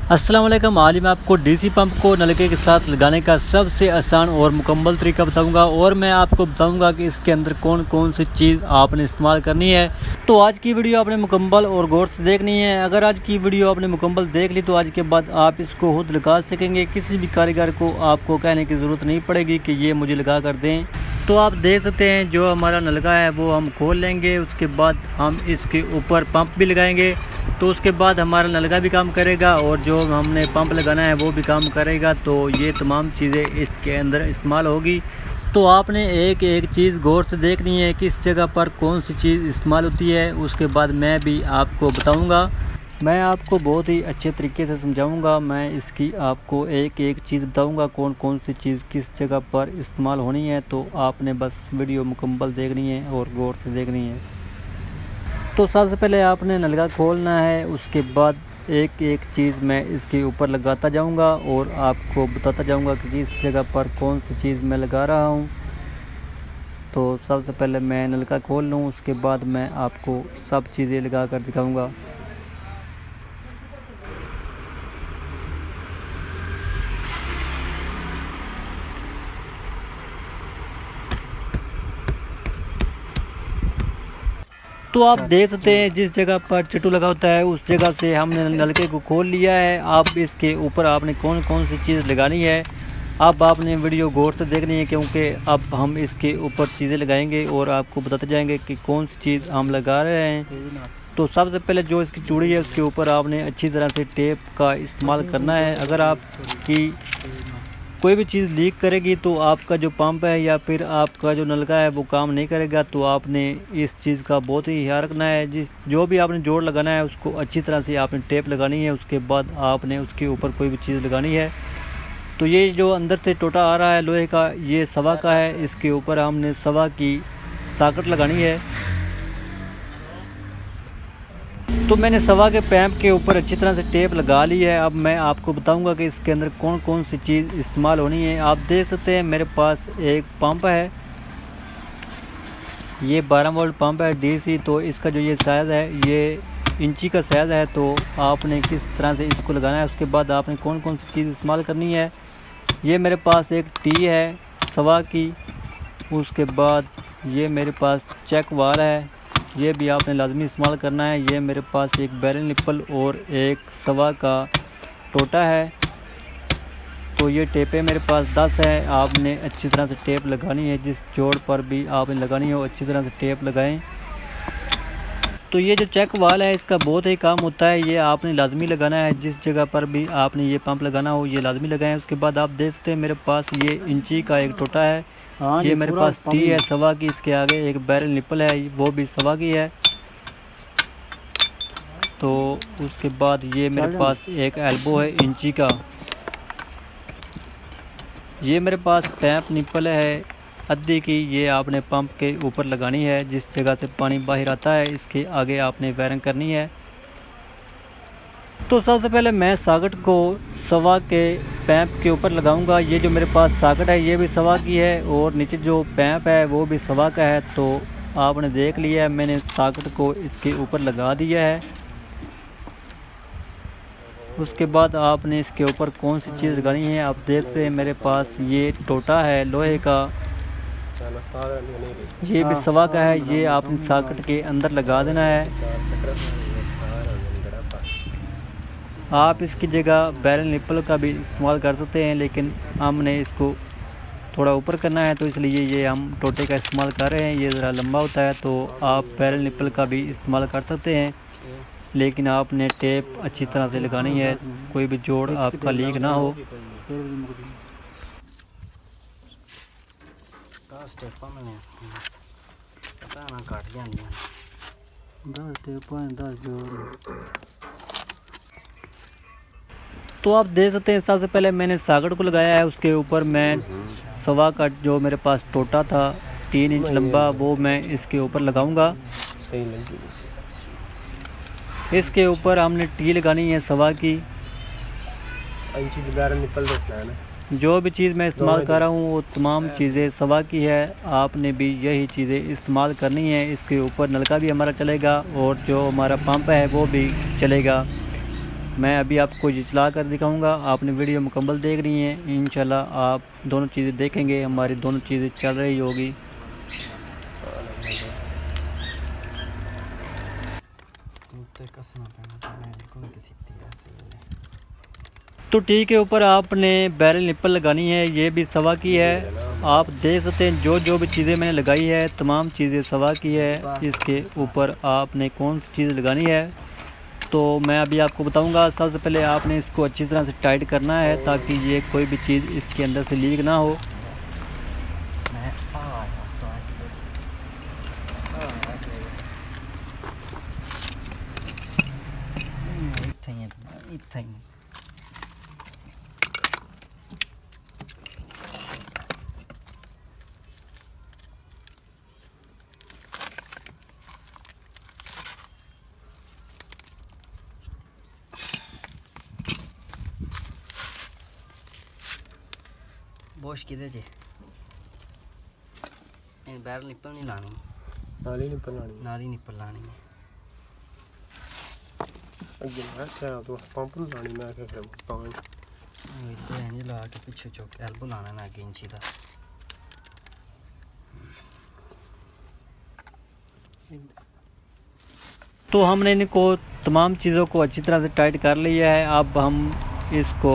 अस्सलाम वालेकुम। आज मैं आपको डीसी पंप को नलके के साथ लगाने का सबसे आसान और मुकम्मल तरीका बताऊंगा और मैं आपको बताऊंगा कि इसके अंदर कौन कौन सी चीज़ आपने इस्तेमाल करनी है। तो आज की वीडियो आपने मुकम्मल और गौर से देखनी है। अगर आज की वीडियो आपने मुकम्मल देख ली तो आज के बाद आप इसको खुद लगा सकेंगे। किसी भी कारीगर को आपको कहने की ज़रूरत नहीं पड़ेगी कि ये मुझे लगा कर दें। तो आप देख सकते हैं जो हमारा नलका है वो हम खोल लेंगे। उसके बाद हम इसके ऊपर पंप भी लगाएंगे तो उसके बाद हमारा नलका भी काम करेगा और जो हमने पंप लगाना है वो भी काम करेगा। तो ये तमाम चीज़ें इसके अंदर इस्तेमाल होगी। तो आपने एक एक चीज़ गौर से देखनी है किस जगह पर कौन सी चीज़ इस्तेमाल होती है। उसके बाद मैं भी आपको बताऊंगा, मैं आपको बहुत ही अच्छे तरीके से समझाऊंगा। मैं इसकी आपको एक एक चीज़ बताऊंगा कौन कौन सी चीज़ किस जगह पर इस्तेमाल होनी है। तो आपने बस वीडियो मुकम्मल देखनी है और गौर से देखनी है। तो सबसे पहले आपने नलका खोलना है। उसके बाद एक एक चीज़ मैं इसके ऊपर लगाता जाऊंगा और आपको बताता जाऊंगा कि किस जगह पर कौन सी चीज़ मैं लगा रहा हूं। तो सबसे पहले मैं नलका खोल लूं, उसके बाद मैं आपको सब चीज़ें लगा कर दिखाऊंगा। तो आप देख सकते हैं जिस जगह पर चट्टू लगा होता है उस जगह से हमने नलके को खोल लिया है। अब इसके ऊपर आपने कौन कौन सी चीज़ लगानी है अब आपने वीडियो गौर से देखनी है, क्योंकि अब हम इसके ऊपर चीज़ें लगाएंगे और आपको बताते जाएंगे कि कौन सी चीज़ हम लगा रहे हैं। तो सबसे पहले जो इसकी चूड़ी है उसके ऊपर आपने अच्छी तरह से टेप का इस्तेमाल करना है। अगर आपकी कोई भी चीज़ लीक करेगी तो आपका जो पंप है या फिर आपका जो नलका है वो काम नहीं करेगा। तो आपने इस चीज़ का बहुत ही ख्याल रखना है। जो भी आपने जोड़ लगाना है उसको अच्छी तरह से आपने टेप लगानी है। उसके बाद आपने उसके ऊपर कोई भी चीज़ लगानी है। तो ये जो अंदर से टोटा आ रहा है लोहे का, ये सवा का है। इसके ऊपर हमने सवा की सॉकेट लगानी है। तो मैंने सवा के पैप के ऊपर अच्छी तरह से टेप लगा ली है। अब मैं आपको बताऊंगा कि इसके अंदर कौन कौन सी चीज़ इस्तेमाल होनी है। आप देख सकते हैं मेरे पास एक पंप है, ये 12 वोल्ट पंप है डीसी। तो इसका जो ये साइज़ है ये इंची का साइज़ है। तो आपने किस तरह से इसको लगाना है, उसके बाद आपने कौन कौन सी चीज़ इस्तेमाल करनी है। ये मेरे पास एक टी है सवा की। उसके बाद ये मेरे पास चेक वार है, ये भी आपने लाजमी इस्तेमाल करना है। ये मेरे पास एक बैरल निप्पल और एक सवा का टोटा है। तो ये टेपें मेरे पास 10 है। आपने अच्छी तरह से टेप लगानी है, जिस जोड़ पर भी आपने लगानी हो अच्छी तरह से टेप लगाएं। तो ये जो चेक वाल है इसका बहुत ही काम होता है, ये आपने लाजमी लगाना है। जिस जगह पर भी आपने ये पंप लगाना हो ये लाजमी लगाएं। उसके बाद आप देख सकते हैं मेरे पास ये इंची का एक टोटा है, ये मेरे पास टी है सवा की। इसके आगे एक बैरल निप्पल है, वो भी सवा की है। तो उसके बाद ये मेरे पास एक एल्बो है इंची का। ये मेरे पास पैप निप्पल है अद्दी की, ये आपने पंप के ऊपर लगानी है। जिस जगह से पानी बाहर आता है इसके आगे आपने वायरिंग करनी है। तो सबसे पहले मैं सॉकेट को सवा के पैप के ऊपर लगाऊंगा। ये जो मेरे पास सॉकेट है ये भी सवा की है और नीचे जो पैप है वो भी सवा का है। तो आपने देख लिया है मैंने सॉकेट को इसके ऊपर लगा दिया है। उसके बाद आपने इसके ऊपर कौन सी चीज़ लगानी है। आप देख सकते हैं मेरे पास ये टोटा है लोहे का, ये भी सवा का है। ये आपने सॉकेट के अंदर लगा देना है। आप इसकी जगह बैरल निप्पल का भी इस्तेमाल कर सकते हैं, लेकिन हमने इसको थोड़ा ऊपर करना है तो इसलिए ये हम टोटे का इस्तेमाल कर रहे हैं। ये ज़रा लंबा होता है तो आप बैरल निप्पल का भी इस्तेमाल कर सकते हैं, लेकिन आपने टेप अच्छी तरह से लगानी है, कोई भी जोड़ आपका लीक ना हो। तो आप देख सकते हैं सबसे पहले मैंने सॉकेट को लगाया है, उसके ऊपर मैं सवा का जो मेरे पास टोटा था 3 इंच लंबा वो मैं इसके ऊपर लगाऊंगा। इसके ऊपर हमने टी लगानी है सवा की। जो भी चीज़ मैं इस्तेमाल कर रहा हूँ वो तमाम चीज़ें सवा की है। आपने भी यही चीज़ें इस्तेमाल करनी है। इसके ऊपर नलका भी हमारा चलेगा और जो हमारा पंप है वो भी चलेगा। मैं अभी आपको ये चला कर दिखाऊंगा। आपने वीडियो मुकम्मल देख रही हैं, इंशाल्लाह आप दोनों चीज़ें देखेंगे, हमारी दोनों चीज़ें चल रही होगी। तो टी के ऊपर आपने बैरल निप्पल लगानी है, ये भी सवा की है। आप देख सकते हैं जो भी चीज़ें मैंने लगाई है तमाम चीज़ें सवा की है। इसके ऊपर आपने कौन सी चीज़ लगानी है तो मैं अभी आपको बताऊंगा। सबसे पहले आपने इसको अच्छी तरह से टाइट करना है ताकि ये कोई भी चीज़ इसके अंदर से लीक ना हो। बोश किधर जे बैरल निप्पल नहीं लानी, नाली निप्पल लानी, नाली निप्पल लानी है। अगे मैं क्या तो पंप नहीं लानी, मैं क्या पानी इधर इंज ला के पीछे चौक एल्बो लाना ना अगे इंची दा। तो हमने इनको तमाम चीज़ों को अच्छी तरह से टाइट कर लिया है। अब हम इसको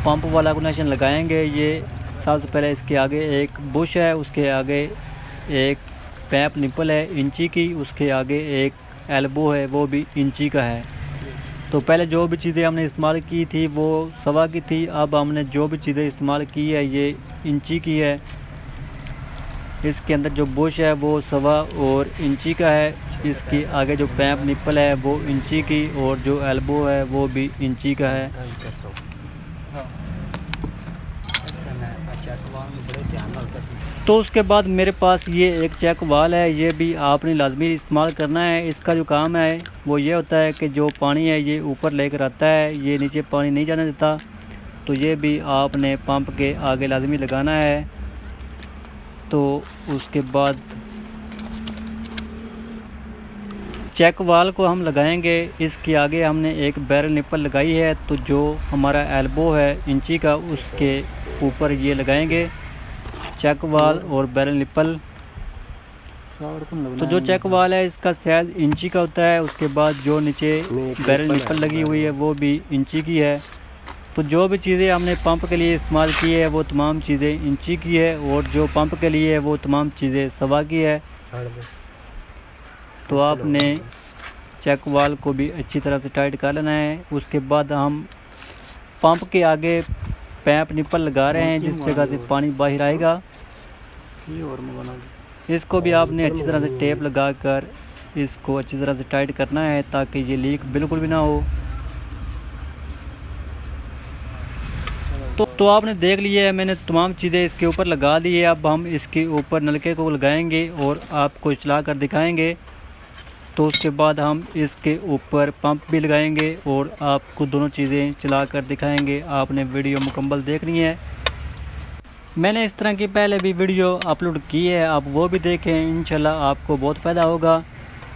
पंप वाला कनेक्शन लगाएंगे। ये सबसे पहले इसके आगे एक बुश है, उसके आगे एक पैप निप्पल है इंची की, उसके आगे एक एल्बो है वो भी इंची का है। तो पहले जो भी चीज़ें हमने इस्तेमाल की थी वो सवा की थी, अब हमने जो भी चीज़ें इस्तेमाल की है ये इंची की है। इसके अंदर जो बुश है वो सवा और इंची का है, इसके आगे जो पैप निप्पल है वो इंची की और जो एल्बो है वो भी इंची का है। तो उसके बाद मेरे पास ये एक चेक वाल है, ये भी आपने लाजमी इस्तेमाल करना है। इसका जो काम है वो ये होता है कि जो पानी है ये ऊपर लेकर आता है, ये नीचे पानी नहीं जाने देता। तो ये भी आपने पंप के आगे लाजमी लगाना है। तो उसके बाद चेक वाल को हम लगाएंगे। इसके आगे हमने एक बैरल निप्पल लगाई है, तो जो हमारा एल्बो है इंची का उसके ऊपर ये लगाएंगे चेक वाल और बैरल निप्पल। तो जो चेक वाल है इसका साइज इंची का होता है, उसके बाद जो नीचे बैरल निप्पल लगी हुई है वो भी इंची की है। तो जो भी चीज़ें हमने पंप के लिए इस्तेमाल की है वो तमाम चीज़ें इंची की है और जो पंप के लिए है वो तमाम चीज़ें सवा की है। तो आपने चेक वाल को भी अच्छी तरह से टाइट कर लेना है। उसके बाद हम पंप के आगे पैप निप्पल लगा रहे हैं जिस जगह से पानी बाहर आएगा। इसको भी आपने अच्छी तरह से टेप लगाकर इसको अच्छी तरह से टाइट करना है ताकि ये लीक बिल्कुल भी ना हो। तो आपने देख लिया है मैंने तमाम चीज़ें इसके ऊपर लगा दी है। अब हम इसके ऊपर नलके को लगाएंगे और आपको चला कर दिखाएंगे। तो उसके बाद हम इसके ऊपर पंप भी लगाएंगे और आपको दोनों चीज़ें चला कर दिखाएंगे। आपने वीडियो मुकम्मल देखनी है। मैंने इस तरह की पहले भी वीडियो अपलोड की है, आप वो भी देखें, इंशाल्लाह आपको बहुत फ़ायदा होगा।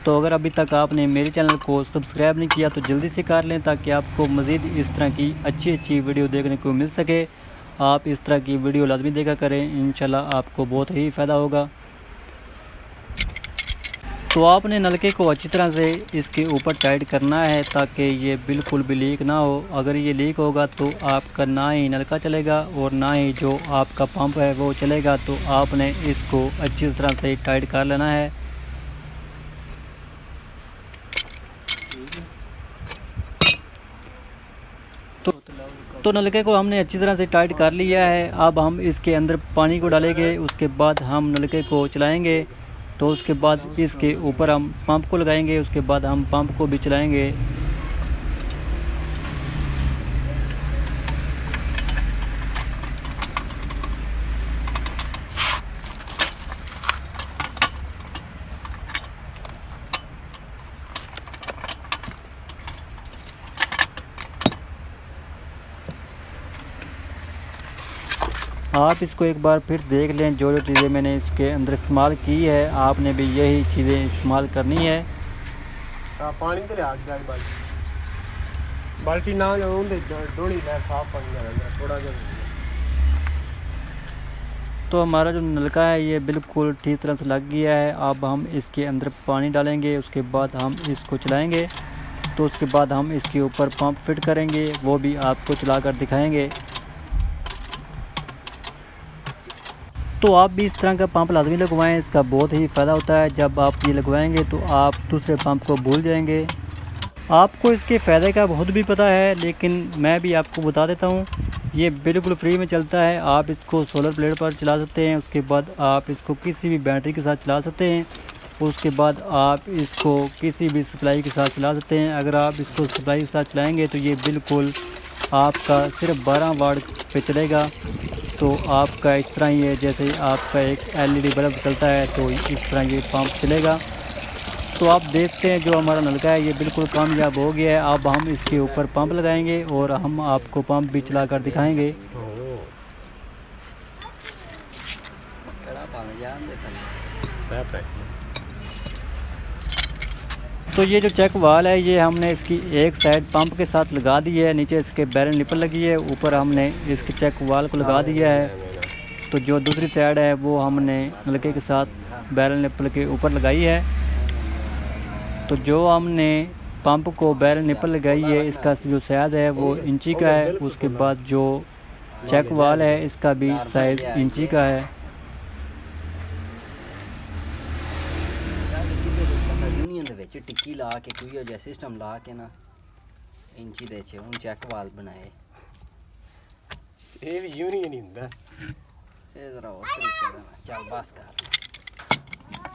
तो अगर अभी तक आपने मेरे चैनल को सब्सक्राइब नहीं किया तो जल्दी से कर लें ताकि आपको मज़ीद इस तरह की अच्छी वीडियो देखने को मिल सके। आप इस तरह की वीडियो लाजमी देखा करें, इंशाल्लाह आपको बहुत ही फ़ायदा होगा। तो आपने नलके को अच्छी तरह से इसके ऊपर टाइट करना है ताकि ये बिल्कुल भी लीक ना हो। अगर ये लीक होगा तो आपका ना ही नलका चलेगा और ना ही जो आपका पंप है वो चलेगा। तो आपने इसको अच्छी तरह से टाइट कर लेना है। तो नलके को हमने अच्छी तरह से टाइट कर लिया है। अब हम इसके अंदर पानी को डालेंगे, उसके बाद हम नलके को चलाएंगे। तो उसके बाद इसके ऊपर हम पंप को लगाएंगे, उसके बाद हम पंप को भी चलाएंगे। आप इसको एक बार फिर देख लें। जो चीज़ें मैंने इसके अंदर इस्तेमाल की है आपने भी यही चीज़ें इस्तेमाल करनी है। पानी तो ले आ गया बाल्टी ना ਉਹਦੇ ਡੋਲੀ ਲੈ साफ पानी लगा थोड़ा जब तो हमारा जो नलका है ये बिल्कुल ठीक तरह से लग गया है। अब हम इसके अंदर पानी डालेंगे, उसके बाद हम इसको चलाएंगे। तो उसके बाद हम इसके ऊपर पंप फिट करेंगे, वो भी आपको चला कर दिखाएंगे। तो आप भी इस तरह का पंप लाजमी लगवाएं, इसका बहुत ही फ़ायदा होता है। जब आप ये लगवाएंगे तो आप दूसरे पंप को भूल जाएंगे। आपको इसके फ़ायदे का बहुत भी पता है, लेकिन मैं भी आपको बता देता हूँ। ये बिल्कुल फ्री में चलता है। आप इसको सोलर प्लेट पर चला सकते हैं, उसके बाद आप इसको किसी भी बैटरी के साथ चला सकते हैं, उसके बाद आप इसको किसी भी सप्लाई के साथ चला सकते हैं। अगर आप इसको सप्लाई के साथ चलाएँगे तो ये बिल्कुल आपका सिर्फ 12 वाट पे चलेगा। तो आपका इस तरह ही है, जैसे आपका एक LED बल्ब चलता है तो इस तरह ये पंप चलेगा। तो आप देखते हैं जो हमारा नलका है ये बिल्कुल कामयाब हो गया है। अब हम इसके ऊपर पंप लगाएंगे और हम आपको पंप भी चला कर दिखाएंगे। तो ये जो चेक वाल है ये हमने इसकी एक साइड पंप के साथ लगा दी है, नीचे इसके बैरल निपल लगी है, ऊपर हमने इसके चेक वाल को लगा दिया है। तो जो दूसरी साइड है वो हमने नलके के साथ बैरल निपल के ऊपर लगाई है। तो जो हमने पंप को बैरल निपल लगाई है इसका जो साइज़ है वो इंची का है। उसके बाद जो चेक वाल है इसका भी साइज़ इंची का है। टिक्की ला के कोई जो सिस्टम ला के ना इंची दे छे उन चेक वाल बनाए ਇਹ ਵੀ ਯੂਨੀਅਨ ਹੀ ਹੁੰਦਾ ਇਹ ਜ਼ਰਾ ਹੋਰ ਤਰੀਕੇ ਦਾ ਚੱਲ ਬਸ ਕਰ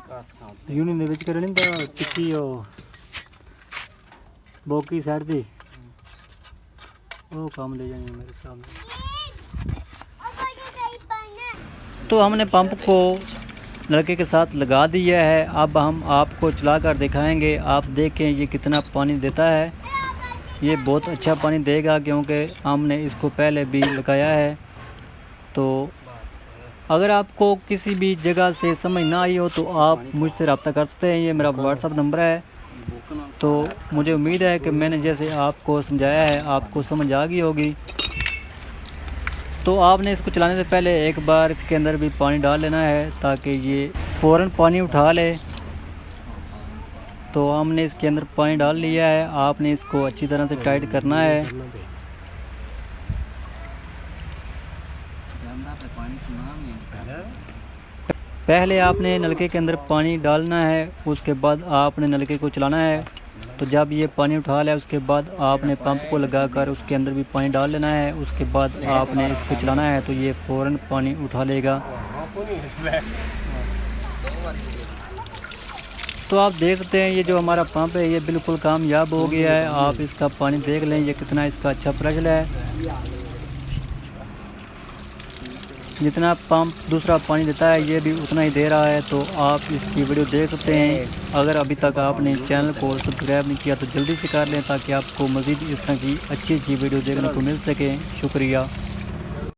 ਬਸ ਖਾਂ यूनियन ਦੇ ਵਿੱਚ ਕਰਨ ਦਾ ਟਿੱਕੀ ਉਹ ਬੋਕੀ ਸਾਈਡ ਦੀ वो काम ले जाएंगे मेरे सामने। तो हमने पंप को नलके के साथ लगा दिया है। अब हम आपको चला कर दिखाएंगे। आप देखें ये कितना पानी देता है। ये बहुत अच्छा पानी देगा क्योंकि हमने इसको पहले भी लगाया है। तो अगर आपको किसी भी जगह से समझ ना आई हो तो आप मुझसे रब्ता कर सकते हैं। ये मेरा व्हाट्सअप नंबर है। तो मुझे उम्मीद है कि मैंने जैसे आपको समझाया है आपको समझ आ गई होगी। तो आपने इसको चलाने से पहले एक बार इसके अंदर भी पानी डाल लेना है ताकि ये फ़ौरन पानी उठा ले। तो हमने इसके अंदर पानी डाल लिया है। आपने इसको अच्छी तरह से टाइट करना है। पहले आपने नलके के अंदर पानी डालना है, उसके बाद आपने नलके को चलाना है। तो जब ये पानी उठा लिया उसके बाद आपने पंप को लगाकर उसके अंदर भी पानी डाल लेना है। उसके बाद आपने इसको चलाना है तो ये फ़ौरन पानी उठा लेगा। तो आप देख सकते हैं ये जो हमारा पंप है ये बिल्कुल कामयाब हो गया है। आप इसका पानी देख लें, ये कितना इसका अच्छा प्रेशर है। जितना पंप दूसरा पानी देता है ये भी उतना ही दे रहा है। तो आप इसकी वीडियो देख सकते हैं। अगर अभी तक आपने चैनल को सब्सक्राइब नहीं किया तो जल्दी से कर लें ताकि आपको मज़ीद इस तरह की अच्छी वीडियो देखने को मिल सके। शुक्रिया।